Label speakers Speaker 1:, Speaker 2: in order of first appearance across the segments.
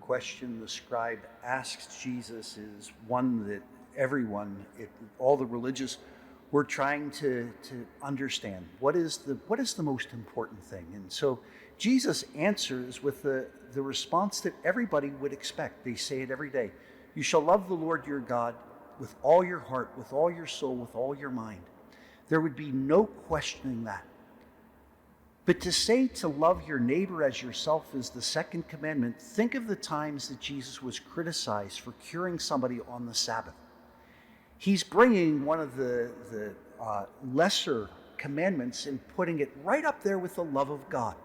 Speaker 1: question the scribe asks Jesus is one that everyone, all the religious, were trying to understand. What is the most important thing? And so Jesus answers with the response that everybody would expect. They say it every day. You shall love the Lord your God with all your heart, with all your soul, with all your mind. There would be no questioning that. But to say to love your neighbor as yourself is the second commandment, think of the times that Jesus was criticized for curing somebody on the Sabbath. He's bringing one of the lesser commandments and putting it right up there with the love of God.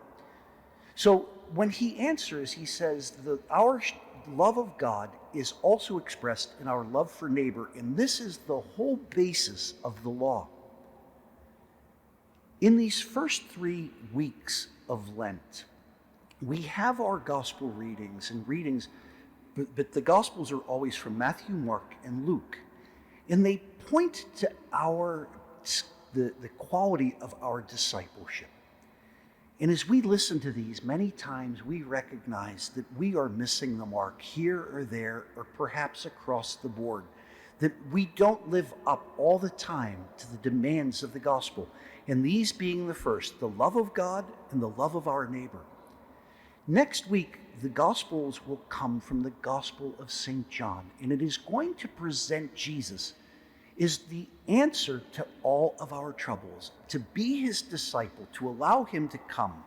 Speaker 1: So when he answers, he says that our love of God is also expressed in our love for neighbor, and this is the whole basis of the law. In these first 3 weeks of Lent, we have our gospel readings, but the gospels are always from Matthew, Mark, and Luke. And they point to the quality of our discipleship. And as we listen to these, many times we recognize that we are missing the mark here or there, or perhaps across the board, that we don't live up all the time to the demands of the gospel. And these being the first, the love of God and the love of our neighbor. Next week, the Gospels will come from the Gospel of St. John, and it is going to present Jesus as the answer to all of our troubles. To be his disciple, to allow him to come,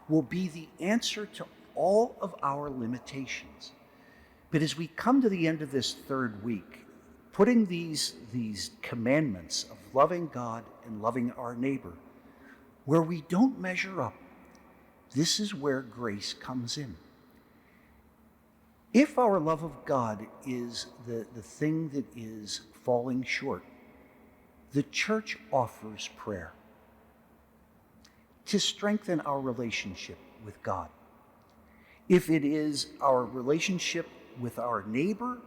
Speaker 1: will be the answer to all of our limitations. But as we come to the end of this 3rd week, putting these commandments of loving God and loving our neighbor, where we don't measure up, this is where grace comes in. If our love of God is the thing that is falling short, the church offers prayer to strengthen our relationship with God. If it is our relationship with our neighbor,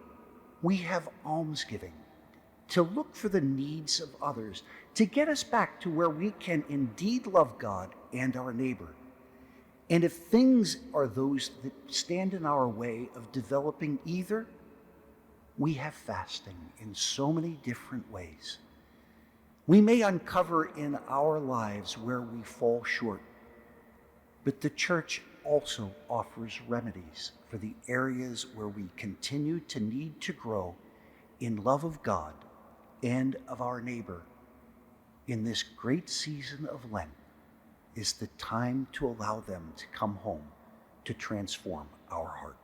Speaker 1: we have almsgiving to look for the needs of others, to get us back to where we can indeed love God and our neighbor. And if things are those that stand in our way of developing either, we have fasting in so many different ways. We may uncover in our lives where we fall short, but the church also offers remedies for the areas where we continue to need to grow in love of God and of our neighbor. In this great season of Lent is the time to allow them to come home to transform our heart.